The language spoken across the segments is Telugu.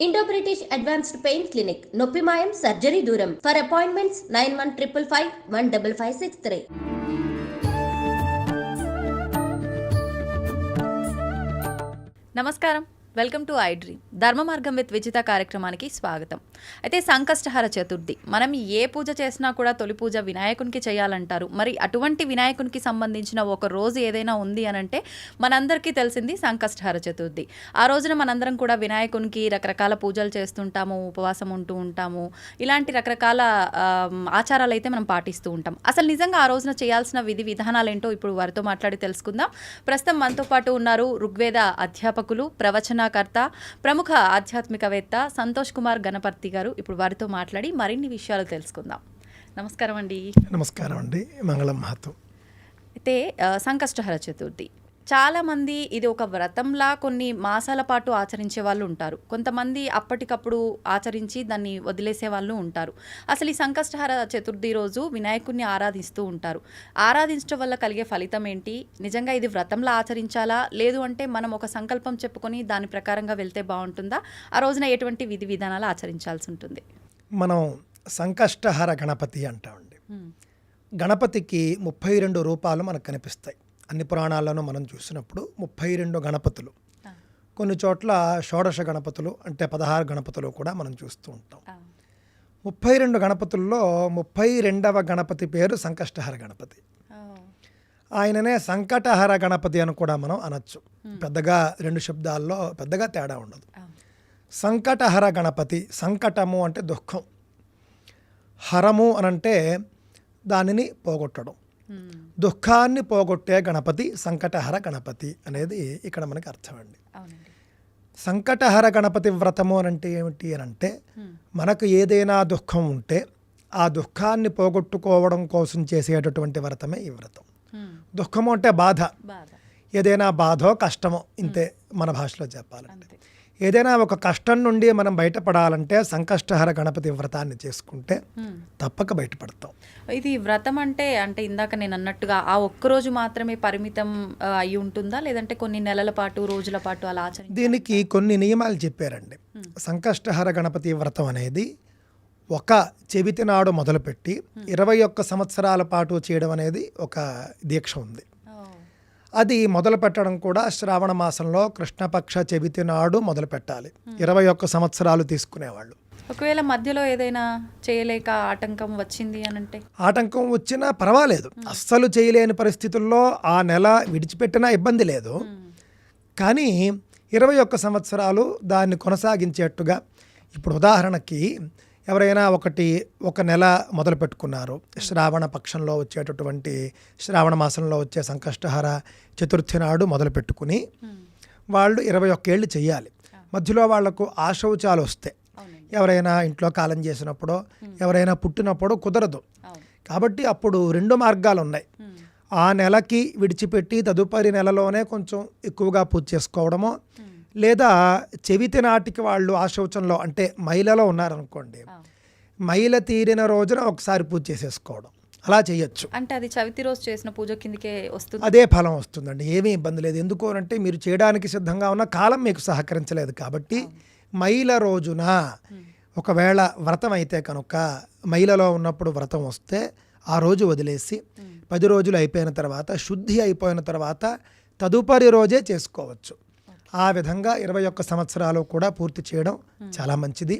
Indo-British Advanced Pain Clinic, నొప్పి మాయం సర్జరీ దూరం. For appointments 9155515563. నమస్కారం, వెల్కమ్ టు ఐ డ్రీమ్. ధర్మ మార్గం విత్ విజిత కార్యక్రమానికి స్వాగతం. అయితే సంకష్టహర చతుర్థి, మనం ఏ పూజ చేసినా కూడా తొలి పూజ వినాయకునికి చేయాలంటారు. మరి అటువంటి వినాయకునికి సంబంధించిన ఒక రోజు ఏదైనా ఉంది అని అంటే మనందరికీ తెలిసింది సంకష్టహర చతుర్థి. ఆ రోజున మనందరం కూడా వినాయకునికి రకరకాల పూజలు చేస్తుంటాము, ఉపవాసం ఉంటూ ఉంటాము. ఇలాంటి రకరకాల ఆచారాలు అయితే మనం పాటిస్తూ ఉంటాం. అసలు నిజంగా ఆ రోజున చేయాల్సిన విధి విధానాలు ఏంటో ఇప్పుడు వారితో మాట్లాడి తెలుసుకుందాం. ప్రస్తుతం మనతో పాటు ఉన్నారు ఋగ్వేద అధ్యాపకులు, ప్రవచనకర్త, ప్రముఖ ఆధ్యాత్మికవేత్త సంతోష్ కుమార్ గణపర్తి గారు. ఇప్పుడు వారితో మాట్లాడి మరిన్ని విషయాలు తెలుసుకుందాం. నమస్కారం అండి. నమస్కారం అండి. మంగళం మహత్వం. అయితే సంకష్టహర చతుర్థి చాలామంది ఇది ఒక వ్రతంలా కొన్ని మాసాల పాటు ఆచరించే వాళ్ళు ఉంటారు. కొంతమంది అప్పటికప్పుడు ఆచరించి దాన్ని వదిలేసే వాళ్ళు ఉంటారు. అసలు ఈ సంకష్టహర చతుర్థి రోజు వినాయకుడిని ఆరాధిస్తూ ఉంటారు. ఆరాధించడం వల్ల కలిగే ఫలితం ఏంటి? నిజంగా ఇది వ్రతంలా ఆచరించాలా, లేదు అంటే మనం ఒక సంకల్పం చెప్పుకొని దాని ప్రకారంగా వెళ్తే బాగుంటుందా? ఆ రోజున ఎటువంటి విధి విధానాలు ఆచరించాల్సి ఉంటుంది? మనం సంకష్టహర గణపతి అంటామండి. గణపతికి 32 రూపాలు మనకు కనిపిస్తాయి. అన్ని పురాణాల్లోనూ మనం చూసినప్పుడు 32 గణపతులు, కొన్ని చోట్ల షోడశ గణపతులు అంటే 16 గణపతులు కూడా మనం చూస్తూ ఉంటాం. 32 గణపతుల్లో 32వ గణపతి పేరు సంకష్టహర గణపతి. ఆయననే సంకటహర గణపతి అని కూడా మనం అనొచ్చు. పెద్దగా రెండు శబ్దాల్లో పెద్దగా తేడా ఉండదు. సంకటహర గణపతి, సంకటము అంటే దుఃఖం, హరము అనంటే దానిని పోగొట్టడం, దుఃఖాన్ని పోగొట్టే గణపతి సంకటహర గణపతి అనేది ఇక్కడ మనకి అర్థం అండి. సంకటహర గణపతి వ్రతము అనంటే ఏమిటి అనంటే, మనకు ఏదైనా దుఃఖం ఉంటే ఆ దుఃఖాన్ని పోగొట్టుకోవడం కోసం చేసేటటువంటి వ్రతమే ఈ వ్రతం. దుఃఖము అంటే బాధ, ఏదైనా బాధో కష్టమో, ఇంతే మన భాషలో చెప్పాలంటే. ఏదైనా ఒక కష్టం నుండి మనం బయటపడాలంటే సంకష్టహర గణపతి వ్రతాన్ని చేసుకుంటే తప్పక బయటపడతాం. ఇది వ్రతం అంటే ఇందాక నేను అన్నట్టుగా ఆ ఒక్కరోజు మాత్రమే పరిమితం అయి ఉంటుందా, లేదంటే కొన్ని నెలల పాటు, రోజుల పాటు అలా ఆచరించాలి? దీనికి కొన్ని నియమాలు చెప్పారండి. సంకష్టహర గణపతి వ్రతం అనేది ఒక చెవితి నాడు మొదలుపెట్టి 21 సంవత్సరాల పాటు చేయడం అనేది ఒక దీక్ష ఉంది. అది మొదలు పెట్టడం కూడా శ్రావణ మాసంలో కృష్ణపక్ష చవితి నాడు మొదలు పెట్టాలి. 21 సంవత్సరాలు తీసుకునేవాళ్ళు. ఒకవేళ మధ్యలో ఏదైనా చేయలేక ఆటంకం వచ్చింది అనంటే? ఆటంకం వచ్చినా పర్వాలేదు, అస్సలు చేయలేని పరిస్థితుల్లో ఆ నెల విడిచిపెట్టినా ఇబ్బంది లేదు. కానీ 21 సంవత్సరాలు దాన్ని కొనసాగించేట్టుగా, ఇప్పుడు ఉదాహరణకి ఎవరైనా ఒక నెల మొదలు పెట్టుకున్నారు, శ్రావణ పక్షంలో వచ్చేటటువంటి శ్రావణ మాసంలో వచ్చే సంకష్టహర చతుర్థి నాడు మొదలు పెట్టుకుని వాళ్ళు 21 ఏళ్ళు చెయ్యాలి. మధ్యలో వాళ్లకు ఆశౌచాలు వస్తే, ఎవరైనా ఇంట్లో కాలం చేసినప్పుడో ఎవరైనా పుట్టినప్పుడు కుదరదు. కాబట్టి అప్పుడు 2 మార్గాలు ఉన్నాయి. ఆ నెలకి విడిచిపెట్టి తదుపరి నెలలోనే కొంచెం ఎక్కువగా పూజ చేసుకోవడమో, లేదా చెవితి నాటికి వాళ్ళు ఆ శౌచంలో అంటే మైలలో ఉన్నారనుకోండి, మైల తీరిన రోజున ఒకసారి పూజ చేసేసుకోవడం, అలా చేయొచ్చు. అంటే అది చవితి రోజు చేసిన పూజ కిందకే వస్తుంది, అదే ఫలం వస్తుందండి. ఏమీ ఇబ్బంది లేదు. ఎందుకు అంటే మీరు చేయడానికి సిద్ధంగా ఉన్న కాలం మీకు సహకరించలేదు కాబట్టి మైల రోజున ఒకవేళ వ్రతం అయితే కనుక మైలలో ఉన్నప్పుడు వ్రతం వస్తే ఆ రోజు వదిలేసి 10 రోజులు అయిపోయిన తర్వాత, శుద్ధి అయిపోయిన తర్వాత తదుపరి రోజే చేసుకోవచ్చు. ఆ విధంగా 21 సంవత్సరాలు కూడా పూర్తి చేయడం చాలా మంచిది.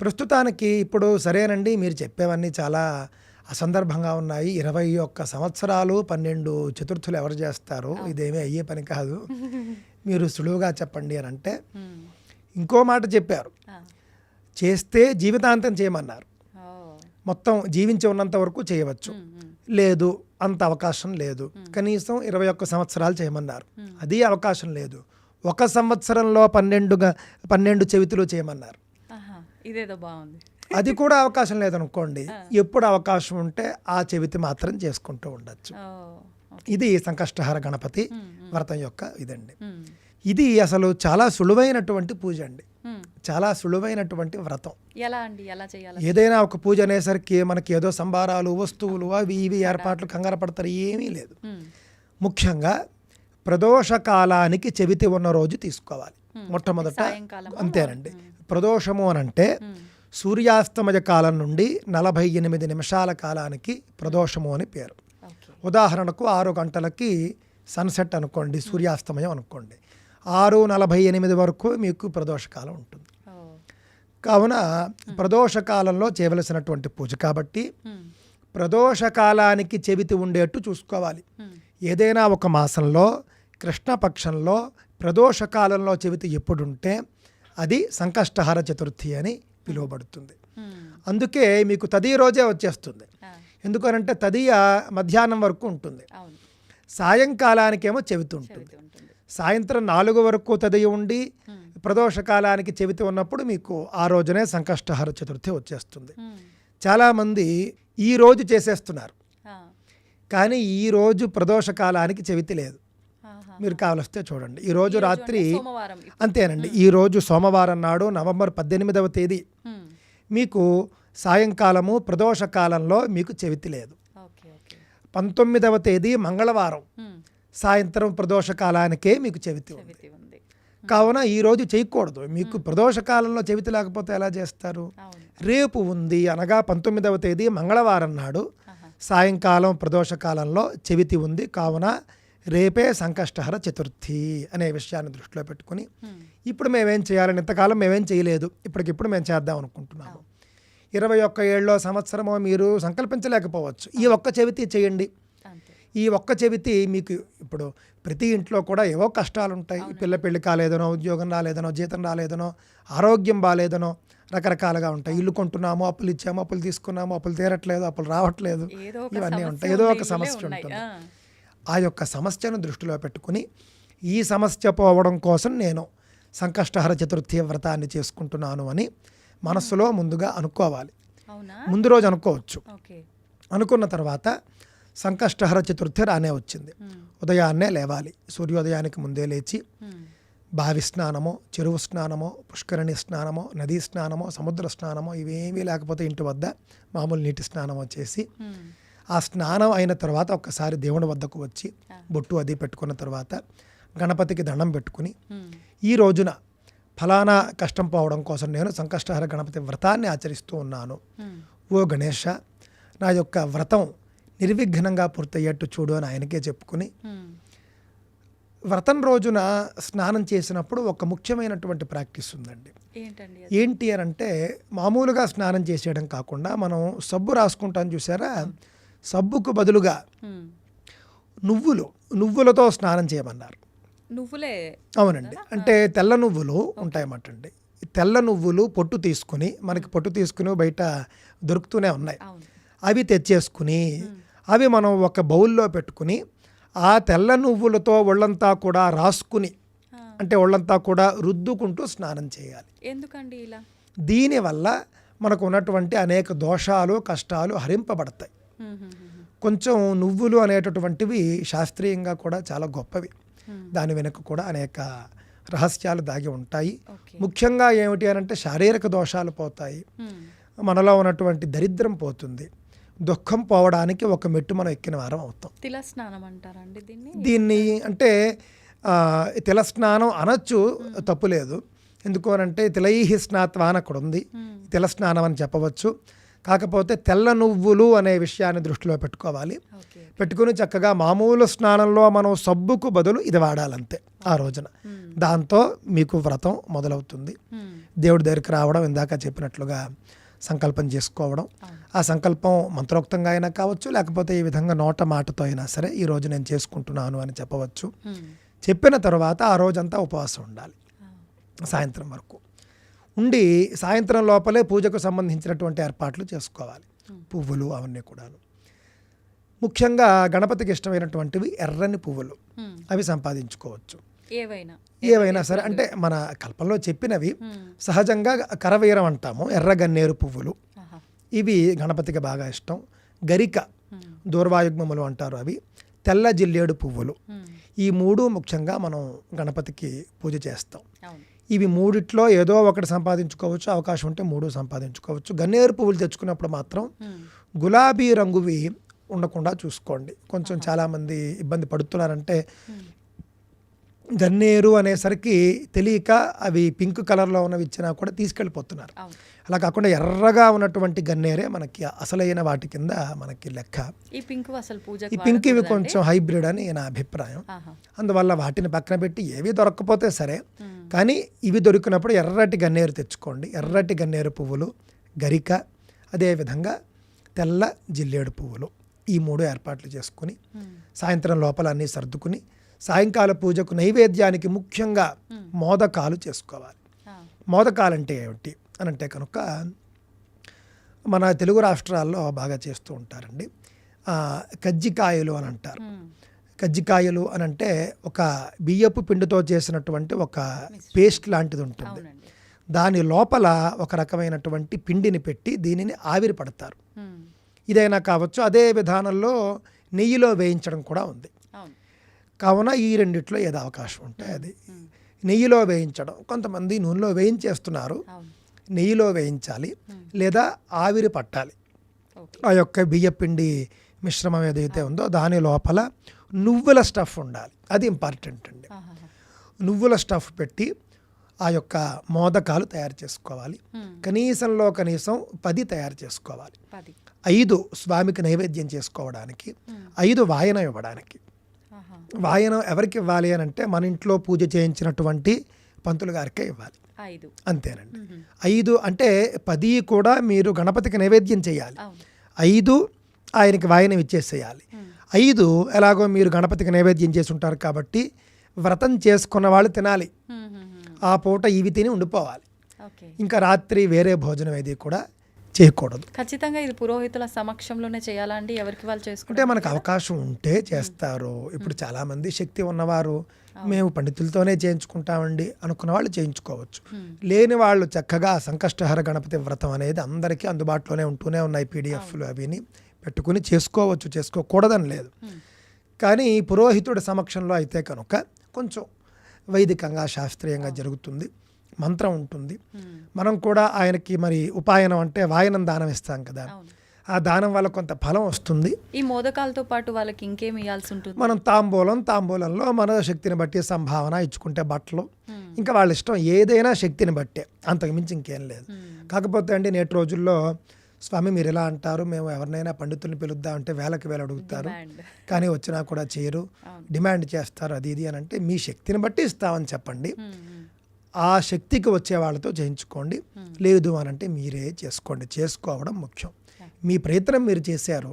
ప్రస్తుతానికి ఇప్పుడు సరేనండి, మీరు చెప్పేవన్నీ చాలా అసందర్భంగా ఉన్నాయి. 21 సంవత్సరాలు 12 చతుర్థులు ఎవరు చేస్తారు? ఇదేమీ అయ్యే పని కాదు, మీరు సులువుగా చెప్పండి అని అంటే ఇంకో మాట చెప్పారు. చేస్తే జీవితాంతం చేయమన్నారు. మొత్తం జీవించి ఉన్నంత వరకు చేయవచ్చు, లేదు అంత అవకాశం లేదు, కనీసం 21 సంవత్సరాలు చేయమన్నారు. అది అవకాశం లేదు, 1 సంవత్సరంలో 12 చెవితులు చేయమన్నారు. ఇదేదో బాగుంది. అది కూడా అవకాశం లేదనుకోండి, ఎప్పుడు అవకాశం ఉంటే ఆ చెవితి మాత్రం చేసుకుంటూ ఉండొచ్చు. ఇది సంకష్టహర గణపతి వ్రతం యొక్క ఇదండి. ఇది అసలు చాలా సులువైనటువంటి పూజ అండి, చాలా సులువైనటువంటి వ్రతం. ఎలా అండి, ఎలా చేయాలి? ఏదైనా ఒక పూజ అనేసరికి మనకి ఏదో సంబారాలు, వస్తువులు, అవి ఇవి ఏర్పాట్లు కంగారు పడతారు, ఏమీ లేదు. ముఖ్యంగా ప్రదోష కాలానికి చెవితి ఉన్న రోజు తీసుకోవాలి. మొట్టమొదట సాయంకాలమా? అంతేనండి. ప్రదోషము అని అంటే సూర్యాస్తమయ కాలం నుండి 48 నిమిషాల కాలానికి ప్రదోషము అని పేరు. ఓకే. ఉదాహరణకు 6 గంటలకి సన్సెట్ అనుకోండి, సూర్యాస్తమయం అనుకోండి, 6:48 వరకు మీకు ప్రదోషకాలం ఉంటుంది. ఓ. కావున ప్రదోషకాలంలో చేయవలసినటువంటి పూజ కాబట్టి ప్రదోషకాలానికి చెవితి ఉండేట్టు చూసుకోవాలి. ఏదైనా ఒక మాసంలో కృష్ణపక్షంలో ప్రదోషకాలంలో చెవితి ఎప్పుడుంటే అది సంకష్టహర చతుర్థి అని పిలువబడుతుంది. అందుకే మీకు తదియ రోజే వచ్చేస్తుంది. ఎందుకనంటే తదియ మధ్యాహ్నం వరకు ఉంటుంది, అవును. సాయంకాలానికేమో చెవితి ఉంటుంది. సాయంత్రం 4 వరకు తదియ ఉండి ప్రదోషకాలానికి చెవితి ఉన్నప్పుడు మీకు ఆ రోజునే సంకష్టహర చతుర్థి వచ్చేస్తుంది. చాలామంది ఈ రోజు చేసేస్తున్నారు, కానీ ఈ రోజు ప్రదోషకాలానికి చెవితి లేదు. మీరు కావలిస్తే చూడండి, ఈరోజు రాత్రి సోమవారం. అంతేనండి, ఈరోజు సోమవారం నాడు నవంబర్ 18వ తేదీ మీకు సాయంకాలము ప్రదోషకాలంలో మీకు చెవితి లేదు. 19వ తేదీ మంగళవారం సాయంత్రం ప్రదోషకాలానికే మీకు చెవితి ఉంది. కావున ఈరోజు చేయకూడదు. మీకు ప్రదోషకాలంలో చెవితి లేకపోతే ఎలా చేస్తారు? రేపు ఉంది అనగా 19వ తేదీ మంగళవారం నాడు సాయంకాలం ప్రదోషకాలంలో చెవితి ఉంది. కావున రేపే సంకష్టహర చతుర్థి అనే విషయాన్ని దృష్టిలో పెట్టుకుని ఇప్పుడు మేమేం చేయాలని, ఇంతకాలం మేమేం చేయలేదు, ఇప్పటికిప్పుడు మేము చేద్దాం అనుకుంటున్నాము. 21 ఏళ్ళలో సంవత్సరమో మీరు సంకల్పించలేకపోవచ్చు. ఈ ఒక్క చెవితి చేయండి. ఈ ఒక్క చెవితి మీకు ఇప్పుడు ప్రతి ఇంట్లో కూడా ఏవో కష్టాలు ఉంటాయి. పిల్ల పెళ్లి కాలేదనో, ఉద్యోగం రాలేదనో, జీతం రాలేదనో, ఆరోగ్యం బాగాలేదనో, రకరకాలుగా ఉంటాయి. ఇల్లు కొంటున్నాము, అప్పులు ఇచ్చాము, అప్పులు తీసుకున్నాము, అప్పులు తీరట్లేదు, అప్పులు రావట్లేదు, ఇవన్నీ ఉంటాయి. ఏదో ఒక సమస్య ఉంటుంది. ఆ యొక్క సమస్యను దృష్టిలో పెట్టుకుని ఈ సమస్య పోవడం కోసం నేను సంకష్టహర చతుర్థి వ్రతాన్ని చేసుకుంటున్నాను అని మనస్సులో ముందుగా అనుకోవాలి. ముందు రోజు అనుకోవచ్చు. అనుకున్న తర్వాత సంకష్టహర చతుర్థి రానే వచ్చింది. ఉదయాన్నే లేవాలి. సూర్యోదయానికి ముందే లేచి బావి స్నానమో, చెరువు స్నానమో, పుష్కరిణి స్నానమో, నదీ స్నానమో, సముద్ర స్నానమో, ఇవేమీ లేకపోతే ఇంటి వద్ద మామూలు నీటి స్నానమో చేసి ఆ స్నానం అయిన తర్వాత ఒక్కసారి దేవుని వద్దకు వచ్చి బొట్టు అది పెట్టుకున్న తర్వాత గణపతికి దండం పెట్టుకుని ఈ రోజున ఫలానా కష్టం పోవడం కోసం నేను సంకష్టహర గణపతి వ్రతాన్ని ఆచరిస్తూ ఉన్నాను. ఓ గణేష, నా యొక్క వ్రతం నిర్విఘ్నంగా పూర్తయ్యేట్టు చూడు అని ఆయనకే చెప్పుకుని వ్రతం రోజున స్నానం చేసినప్పుడు ఒక ముఖ్యమైనటువంటి ప్రాక్టీస్ ఉందండి. ఏంటి అని అంటే, మామూలుగా స్నానం చేసేయడం కాకుండా మనం సబ్బు రాసుకుంటాం చూసారా, సబ్బుకు బదులుగా నువ్వులతో స్నానం చేయమన్నారు. నువ్వులే? అవునండి. అంటే తెల్ల నువ్వులు ఉంటాయన్నమాట అండి. తెల్ల నువ్వులు పొట్టు తీసుకుని, మనకి పొట్టు తీసుకుని బయట దొరుకుతూనే ఉన్నాయి, అవి తెచ్చేసుకుని అవి మనం ఒక బౌల్లో పెట్టుకుని ఆ తెల్ల నువ్వులతో ఒళ్ళంతా కూడా రాసుకుని, అంటే ఒళ్ళంతా కూడా రుద్దుకుంటూ స్నానం చేయాలి. ఎందుకండి ఇలా? దీనివల్ల మనకు ఉన్నటువంటి అనేక దోషాలు, కష్టాలు హరింపబడతాయి. కొంచెం నువ్వులు అనేటటువంటివి శాస్త్రీయంగా కూడా చాలా గొప్పవి. దాని వెనుక కూడా అనేక రహస్యాలు దాగి ఉంటాయి. ముఖ్యంగా ఏమిటి అని అంటే, శారీరక దోషాలు పోతాయి, మనలో ఉన్నటువంటి దరిద్రం పోతుంది, దుఃఖం పోవడానికి ఒక మెట్టు మనం ఎక్కిన వారం అవుతాం. తిల స్నానం అంటారండి దీన్ని? అంటే తిల స్నానం అనొచ్చు, తప్పులేదు. ఎందుకు అనంటే తిలైహి స్నాత్వా అని అక్కడ ఉంది, తిల స్నానం అని చెప్పవచ్చు. కాకపోతే తెల్ల నువ్వులు అనే విషయాన్ని దృష్టిలో పెట్టుకోవాలి. పెట్టుకుని చక్కగా మామూలు స్నానంలో మనం సబ్బుకు బదులు ఇది వాడాలంతే ఆ రోజున. దాంతో మీకు వ్రతం మొదలవుతుంది. దేవుడి దగ్గరికి రావడం, ఇందాక చెప్పినట్లుగా సంకల్పం చేసుకోవడం. ఆ సంకల్పం మంత్రోక్తంగా అయినా కావచ్చు, లేకపోతే ఈ విధంగా నోట మాటతో అయినా సరే ఈ రోజు నేను చేసుకుంటున్నాను అని చెప్పవచ్చు. చెప్పిన తర్వాత ఆ రోజంతా ఉపవాసం ఉండాలి, సాయంత్రం వరకు ఉండి సాయంత్రం లోపలే పూజకు సంబంధించినటువంటి ఏర్పాట్లు చేసుకోవాలి. పువ్వులు అవన్నీ కూడాను. ముఖ్యంగా గణపతికి ఇష్టమైనటువంటివి ఎర్రని పువ్వులు, అవి సంపాదించుకోవచ్చు. ఏవైనా సరే, అంటే మన కల్పంలో చెప్పినవి సహజంగా కరవీరం అంటాము, ఎర్రగన్నేరు పువ్వులు, ఇవి గణపతికి బాగా ఇష్టం. గరిక, దూర్వాయుగ్మములు అంటారు, అవి. తెల్ల జిల్లేడు పువ్వులు, ఈ మూడు ముఖ్యంగా మనం గణపతికి పూజ చేస్తాం. ఇవి మూడిట్లో ఏదో ఒకటి సంపాదించుకోవచ్చు, అవకాశం ఉంటే మూడు సంపాదించుకోవచ్చు. గన్నేరు పువ్వులు తెచ్చుకున్నప్పుడు మాత్రం గులాబీ రంగువి ఉండకుండా చూసుకోండి. కొంచెం చాలామంది ఇబ్బంది పడుతున్నారంటే గన్నేరు అనేసరికి తెలియక అవి పింక్ కలర్లో ఉన్నవి ఇచ్చినా కూడా తీసుకెళ్ళిపోతున్నారు. అవును. అలా కాకుండా ఎర్రగా ఉన్నటువంటి గన్నేరే మనకి అసలైన వాటి కింద మనకి లెక్క. ఈ పింక్ అసలు పూజ ఈ పింక్ ఇవి కొంచెం హైబ్రిడ్ అని నా అభిప్రాయం. అందువల్ల వాటిని పక్కన పెట్టి ఏవి దొరకకపోతే సరే, కానీ ఇవి దొరికినప్పుడు ఎర్రటి గన్నేరు తెచ్చుకోండి. ఎర్రటి గన్నేరు పువ్వులు, గరిక, అదేవిధంగా తెల్ల జిల్లేడు పువ్వులు, ఈ 3 ఏర్పాట్లు చేసుకుని సాయంత్రం లోపల అన్నీ సర్దుకుని సాయంకాల పూజకు నైవేద్యానికి ముఖ్యంగా మోదకాలు చేసుకోవాలి. మోదకాలంటే ఏమిటి అని అంటే కనుక మన తెలుగు రాష్ట్రాల్లో బాగా చేస్తూ ఉంటారండి. కజ్జికాయలు అని అంటారు. కజ్జికాయలు అని అంటే ఒక బియ్యపు పిండితో చేసినటువంటి ఒక పేస్ట్ లాంటిది ఉంటుంది. దాని లోపల ఒక రకమైనటువంటి పిండిని పెట్టి దీనిని ఆవిరి పడతారు. ఇదైనా కావచ్చు. అదే విధానంలో నెయ్యిలో వేయించడం కూడా ఉంది. కావున ఈ రెండిట్లో ఏదో అవకాశం ఉంటే అది. నెయ్యిలో వేయించడం, కొంతమంది నూనెలో వేయించేస్తున్నారు, నెయ్యిలో వేయించాలి లేదా ఆవిరి పట్టాలి. ఆ యొక్క బియ్యపిండి మిశ్రమం ఏదైతే ఉందో దాని లోపల నువ్వుల స్టఫ్ ఉండాలి. అది ఇంపార్టెంట్ అండి. నువ్వుల స్టఫ్ పెట్టి ఆ యొక్క మోదకాలు తయారు చేసుకోవాలి. కనీసంలో కనీసం 10 తయారు చేసుకోవాలి. 5 స్వామికి నైవేద్యం చేసుకోవడానికి, 5 వాయనం ఇవ్వడానికి. వాయనం ఎవరికి ఇవ్వాలి అని అంటే మన ఇంట్లో పూజ చేయించినటువంటి పంతులు గారికే ఇవ్వాలి. అంతేనండి. 5 అంటే 10 కూడా మీరు గణపతికి నైవేద్యం చేయాలి. 5 ఆయనకి వాయనం ఇచ్చేసేయాలి. 5 ఎలాగో మీరు గణపతికి నైవేద్యం చేసి ఉంటారు కాబట్టి వ్రతం చేసుకున్న వాళ్ళు తినాలి. ఆ పూట ఇవి తిని ఉండిపోవాలి. ఇంకా రాత్రి వేరే భోజనం ఏది కూడా చేయకూడదు. ఖచ్చితంగా ఇది పురోహితుల సమక్షంలోనే చేయాలండి. ఎవరికి వాళ్ళు చేసుకుంటే మనకు అవకాశం ఉంటే చేస్తారు. ఇప్పుడు చాలామంది శక్తి ఉన్నవారు మేము పండితులతోనే చేయించుకుంటామండి అనుకున్న వాళ్ళు చేయించుకోవచ్చు. లేని వాళ్ళు చక్కగా సంకష్టహర గణపతి వ్రతం అనేది అందరికీ అందుబాటులోనే ఉంటూనే ఉన్నాయి. పీడిఎఫ్లు అవిని పెట్టుకుని చేసుకోవచ్చు, చేసుకోకూడదని లేదు. కానీ పురోహితుడి సమక్షంలో అయితే కనుక కొంచెం వైదికంగా శాస్త్రీయంగా జరుగుతుంది. మంత్రం ఉంటుంది. మనం కూడా ఆయనకి మరి ఉపాయనం అంటే వాయనం దానం ఇస్తాం కదా, ఆ దానం వల్ల కొంత ఫలం వస్తుంది. ఈ మోదకాలతో పాటు వాళ్ళకి ఇంకేం ఇవ్వాల్సి ఉంటుంది? మనం తాంబూలంలో మన శక్తిని బట్టి సంభావన ఇచ్చుకుంటే బట్టలు, ఇంకా వాళ్ళ ఇష్టం ఏదైనా శక్తిని బట్టే, అంతకు మించి ఇంకేం లేదు. కాకపోతే అండి నేటి రోజుల్లో స్వామి మీరు ఎలా అంటారు, మేము ఎవరినైనా పండితుల్ని పిలుద్దాం అంటే వేలకు వేలు అడుగుతారు, కానీ వచ్చినా కూడా చేయరు, డిమాండ్ చేస్తారు, అది ఇది అని అంటే మీ శక్తిని బట్టి ఇస్తామని చెప్పండి. ఆ శక్తికి వచ్చే వాళ్ళతో చేయించుకోండి. లేదు అని అంటే మీరే చేసుకోండి. చేసుకోవడం ముఖ్యం. మీ ప్రయత్నం మీరు చేశారు,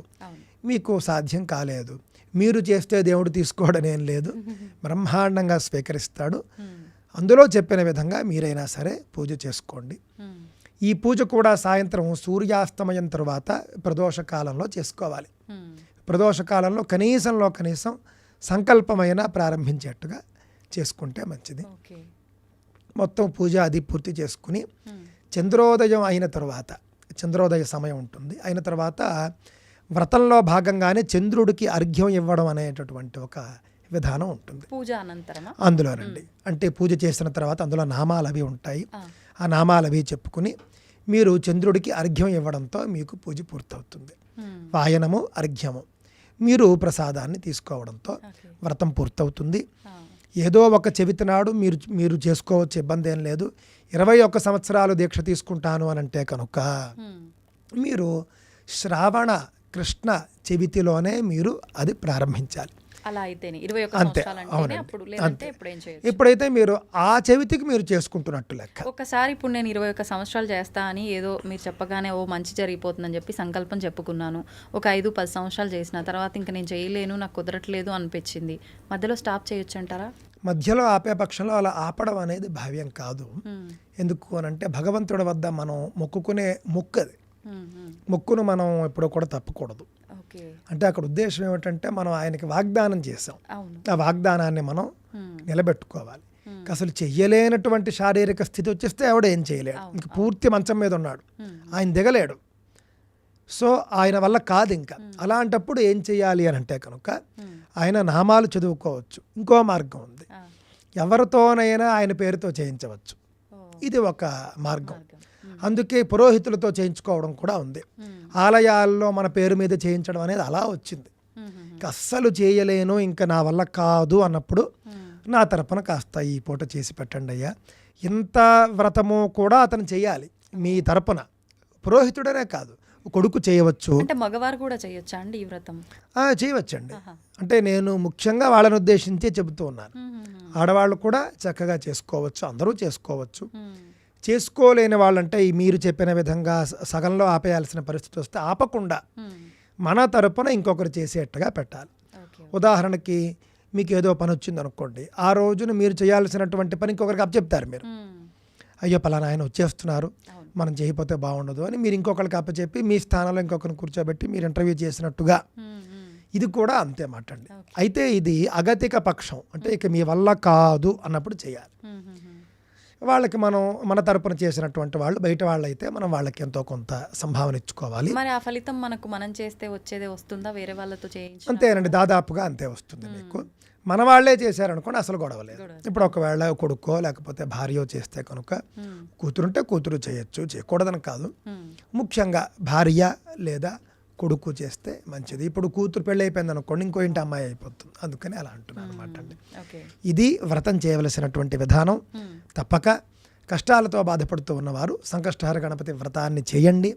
మీకు సాధ్యం కాలేదు, మీరు చేస్తే దేవుడు తీసుకోవడం ఏం లేదు, బ్రహ్మాండంగా స్వీకరిస్తాడు. అందులో చెప్పిన విధంగా మీరైనా సరే పూజ చేసుకోండి. ఈ పూజ కూడా సాయంత్రం సూర్యాస్తమయం తరువాత ప్రదోష కాలంలో చేసుకోవాలి. ప్రదోష కాలంలో కనీసం సంకల్పమైన ప్రారంభించేట్టుగా చేసుకుంటే మంచిది. మొత్తం పూజ అది పూర్తి చేసుకుని చంద్రోదయం అయిన తర్వాత, చంద్రోదయ సమయం ఉంటుంది, అయిన తర్వాత వ్రతంలో భాగంగానే చంద్రుడికి అర్ఘ్యం ఇవ్వడం అనేటటువంటి ఒక విధానం ఉంటుంది పూజ అనంతరం. అందులోనండి అంటే పూజ చేసిన తర్వాత అందులో నామాలు అవి ఉంటాయి. ఆ నామాలు అవి చెప్పుకుని మీరు చంద్రుడికి అర్ఘ్యం ఇవ్వడంతో మీకు పూజ పూర్తవుతుంది. వాయనము అర్ఘ్యము మీరు ప్రసాదాన్ని తీసుకోవడంతో వ్రతం పూర్తవుతుంది. ఏదో ఒక చవితి నాడు మీరు చేసుకోవచ్చు, ఇబ్బంది ఏం లేదు. 21 సంవత్సరాలు దీక్ష తీసుకుంటాను అని అంటే కనుక మీరు శ్రావణ కృష్ణ చవితిలోనే మీరు అది ప్రారంభించాలి. అలా అయితేనే 21 సంవత్సరాలంటేనే అప్పుడు, లేదంటే ఇప్పుడు ఏం చేయొచ్చు. ఎప్పుడైతే మీరు ఆ చెవితికి మీరు చేసుకుంటున్నట్టు లెక్క. ఒకసారి ఇప్పుడు నేను 21 సంవత్సరాలు చేస్తా అని ఏదో మీరు చెప్పగానే ఓ మంచి జరిగిపోతుందని చెప్పి సంకల్పం చెప్పుకున్నాను. ఒక 5-10 సంవత్సరాలు చేసిన తర్వాత ఇంకా నేను చేయలేను, నాకు కుదరట్లేదు అనిపించింది, మధ్యలో స్టాప్ చేయొచ్చు అంటారా? మధ్యలో ఆపే పక్షంలో అలా ఆపడం అనేది భావ్యం కాదు. ఎందుకు అని అంటే భగవంతుడి వద్ద మనం మొక్కుకునే మొక్కది, మొక్కును మనం ఎప్పుడూ కూడా తప్పకూడదు. అంటే అక్కడ ఉద్దేశం ఏమిటంటే మనం ఆయనకి వాగ్దానం చేసాం, ఆ వాగ్దానాన్ని మనం నిలబెట్టుకోవాలి. అసలు చెయ్యలేనటువంటి శారీరక స్థితి వచ్చేస్తే ఆవిడ ఏం చేయలేడు, ఇంక పూర్తి మంచం మీద ఉన్నాడు, ఆయన దిగలేడు. సో ఆయన వల్ల కాదు. ఇంకా అలాంటప్పుడు ఏం చేయాలి అని అంటే కనుక ఆయన నామాలు చదువుకోవచ్చు. ఇంకో మార్గం ఉంది, ఎవరితోనైనా ఆయన పేరుతో చేయించవచ్చు. ఇది ఒక మార్గం. అందుకే పురోహితులతో చేయించుకోవడం కూడా ఉంది. ఆలయాల్లో మన పేరు మీద చేయించడం అనేది అలా వచ్చింది. అస్సలు చేయలేను, ఇంకా నా వల్ల కాదు అన్నప్పుడు నా తరపున కాస్త ఈ పూట చేసి పెట్టండి అయ్యా. ఇంత వ్రతము కూడా అతను చేయాలి మీ తరపున, పురోహితుడనే కాదు, కొడుకు చేయవచ్చు. అంటే మగవారు కూడా చేయొచ్చా అండి ఈ వ్రతం? చేయవచ్చండి. అంటే నేను ముఖ్యంగా వాళ్ళని ఉద్దేశించే చెబుతూ ఉన్నాను. ఆడవాళ్ళు కూడా చక్కగా చేసుకోవచ్చు, అందరూ చేసుకోవచ్చు. చేసుకోలేని వాళ్ళంటే ఈ మీరు చెప్పిన విధంగా సగంలో ఆపేయాల్సిన పరిస్థితి వస్తే ఆపకుండా మన తరపున ఇంకొకరు చేసేట్టుగా పెట్టాలి. ఉదాహరణకి మీకు ఏదో పని వచ్చింది అనుకోండి, ఆ రోజున మీరు చేయాల్సినటువంటి పని ఇంకొకరికి అప్పచెప్తారు. మీరు అయ్యో పలానా ఆయన వచ్చేస్తున్నారు, మనం చేయకపోతే బాగుండదు అని మీరు ఇంకొకరికి అప్పచెప్పి మీ స్థానంలో ఇంకొకరిని కూర్చోబెట్టి మీరు ఇంటర్వ్యూ చేసినట్టుగా ఇది కూడా అంతే మాట అండి. అయితే ఇది అగతిక పక్షం, అంటే ఇక మీ వల్ల కాదు అన్నప్పుడు చేయాలి. వాళ్ళకి మనం మన తరపున చేసినటువంటి వాళ్ళు బయట వాళ్ళు అయితే మనం వాళ్ళకి ఎంతో కొంత సంభావన ఇచ్చుకోవాలి. మరి ఆ ఫలితం మనం చేస్తే వచ్చేదే వస్తుందా వేరే వాళ్ళతో చేయించి? అంతేనండి, దాదాపుగా అంతే వస్తుంది మీకు. మన వాళ్ళే చేశారనుకోండి అసలు గొడవ లేదు. ఇప్పుడు ఒకవేళ కొడుకో లేకపోతే భార్యో చేస్తే కనుక కూతురుంటే కూతురు చేయొచ్చు, చేయకూడదని కాదు. ముఖ్యంగా భార్య లేదా కొడుకు చేస్తే మంచిది. ఇప్పుడు కూతురు పెళ్ళి అయిపోయింది అనుకోండి, ఇంకో ఇంటి అమ్మాయి అయిపోతుంది, అందుకని అలా అంటున్నాను అనమాట అండి. ఇది వ్రతం చేయవలసినటువంటి విధానం. తప్పక కష్టాలతో బాధపడుతూ ఉన్నవారు సంకష్టహర గణపతి వ్రతాన్ని చేయండి,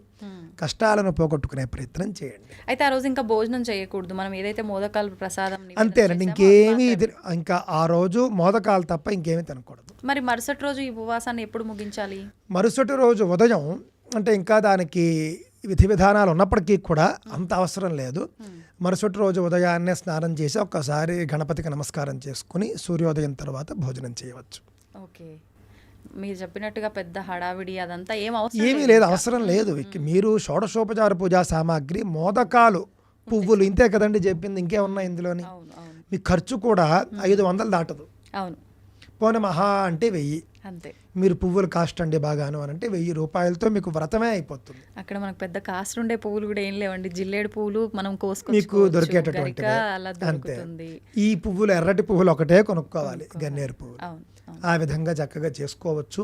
కష్టాలను పోగొట్టుకునే ప్రయత్నం చేయండి. అయితే ఆ రోజు ఇంకా భోజనం చేయకూడదు, మనం ఏదైతే మోదకాలు ప్రసాదం అంతేనండి, ఇంకేమీ ఇంకా ఆ రోజు మోదకాలు తప్ప ఇంకేమీ తినకూడదు. మరి మరుసటి రోజు ఈ ఉపవాసాన్ని ఎప్పుడు ముగించాలి? మరుసటి రోజు ఉదయం, అంటే ఇంకా దానికి విధి విధానాలు ఉన్నప్పటికీ కూడా అంత అవసరం లేదు. మరుసటి రోజు ఉదయాన్నే స్నానం చేసి ఒక్కసారి గణపతికి నమస్కారం చేసుకుని సూర్యోదయం తర్వాత భోజనం చేయవచ్చు. ఓకే, మీరు చెప్పినట్టుగా పెద్ద హడావిడి అదంతా ఏమీ లేదు, అవసరం లేదు. మీరు షోడశోపచార పూజా సామాగ్రి, మోదకాలు, పువ్వులు, ఇంతే కదండి చెప్పింది, ఇంకేమున్నాయి ఇందులోని. మీ ఖర్చు కూడా 500 దాటదు. అవును, పోనీ మహా అంటే 1000 అంతే. మీరు పువ్వులు కాస్ట్ అండి బాగాను అని అంటే 1000 రూపాయలతో మీకు వ్రతమే అయిపోతుంది. అక్కడ మనకు పెద్ద కాస్ట్ ఉండే పువ్వులు కూడా ఏం లేవండి, జిల్లేడు పువ్వులు మనం మీకు దొరికేటటువంటి అంతే. ఈ పువ్వులు, ఎర్రటి పువ్వులు ఒకటే కొనుక్కోవాలి, గన్నేరు పువ్వులు. ఆ విధంగా చక్కగా చేసుకోవచ్చు,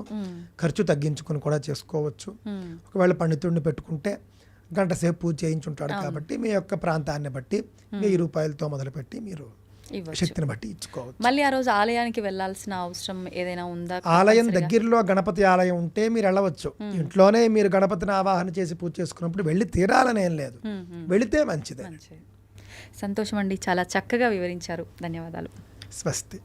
ఖర్చు తగ్గించుకుని కూడా చేసుకోవచ్చు. ఒకవేళ పండితుడిని పెట్టుకుంటే గంట సేపు పూజ చేయించుంటాడు కాబట్టి మీ యొక్క ప్రాంతాన్ని బట్టి 1000 రూపాయలతో మొదలుపెట్టి మీరు శక్తిని బట్టి ఇచ్చుకోవచ్చు. మళ్ళీ ఆ రోజు ఆలయానికి వెళ్ళాల్సిన అవసరం ఏదైనా ఉందా? ఆలయం దగ్గరలో గణపతి ఆలయం ఉంటే మీరు వెళ్ళవచ్చు. ఇంట్లోనే మీరు గణపతిని ఆవాహన చేసి పూజ చేసుకున్నప్పుడు వెళ్ళి తీరాలని ఏం లేదు, వెళితే మంచిదే. సంతోషం అండి, చాలా చక్కగా వివరించారు, ధన్యవాదాలు. స్వస్తి.